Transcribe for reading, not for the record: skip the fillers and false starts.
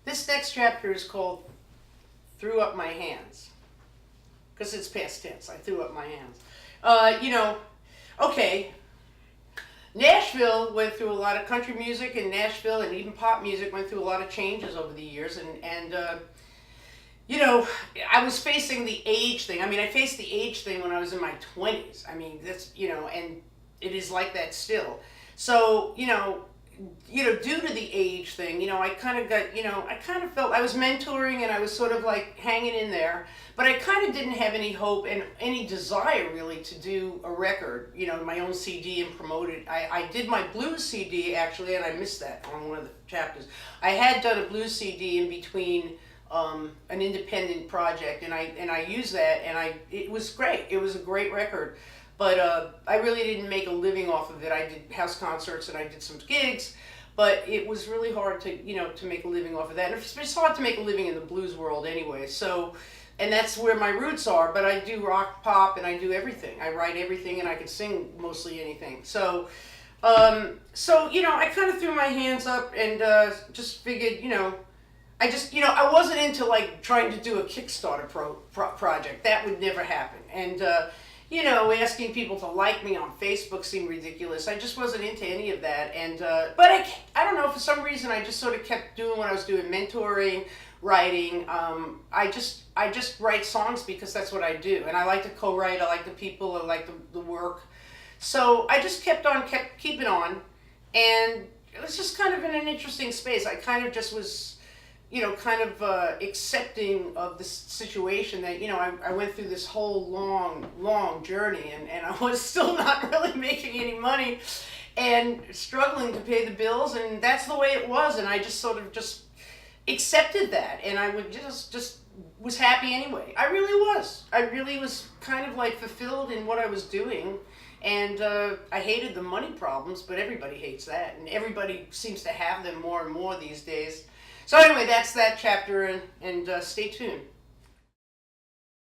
This next chapter is called Threw Up My Hands. Because it's past tense. I threw up my hands. Okay. Nashville went through a lot of country music, and Nashville and even pop music went through a lot of changes over the years. I was facing the age thing. I faced the age thing when I was in my 20s. And it is like that still. So, due to the age thing, I kind of felt I was mentoring and I was sort of like hanging in there, but I kind of didn't have any hope and any desire really to do a record, my own CD and promote it. I did my blues CD actually, and I missed that on one of the chapters. I had done a blues CD in between an independent project, and I used that, and it was great. It was a great record. But I really didn't make a living off of it. I did house concerts and I did some gigs, but it was really hard to make a living off of that. And it's hard to make a living in the blues world anyway. So, and that's where my roots are. But I do rock, pop, and I do everything. I write everything, and I can sing mostly anything. So, I kind of threw my hands up and just figured, I wasn't into like trying to do a Kickstarter project. That would never happen. And asking people to like me on Facebook seemed ridiculous. I just wasn't into any of that. And but I don't know, for some reason I just sort of kept doing what I was doing, mentoring, writing. I just write songs because that's what I do, and I like to co-write. I like the people. I like the work. So I just kept keeping on, and it was just kind of in an interesting space. I kind of just was, accepting of this situation that, I went through this whole long journey, and I was still not really making any money and struggling to pay the bills, and that's the way it was, and I just sort of just accepted that, and I would just was happy anyway. I really was kind of like fulfilled in what I was doing, and I hated the money problems, but everybody hates that, and everybody seems to have them more and more these days. So anyway, that's that chapter, and stay tuned.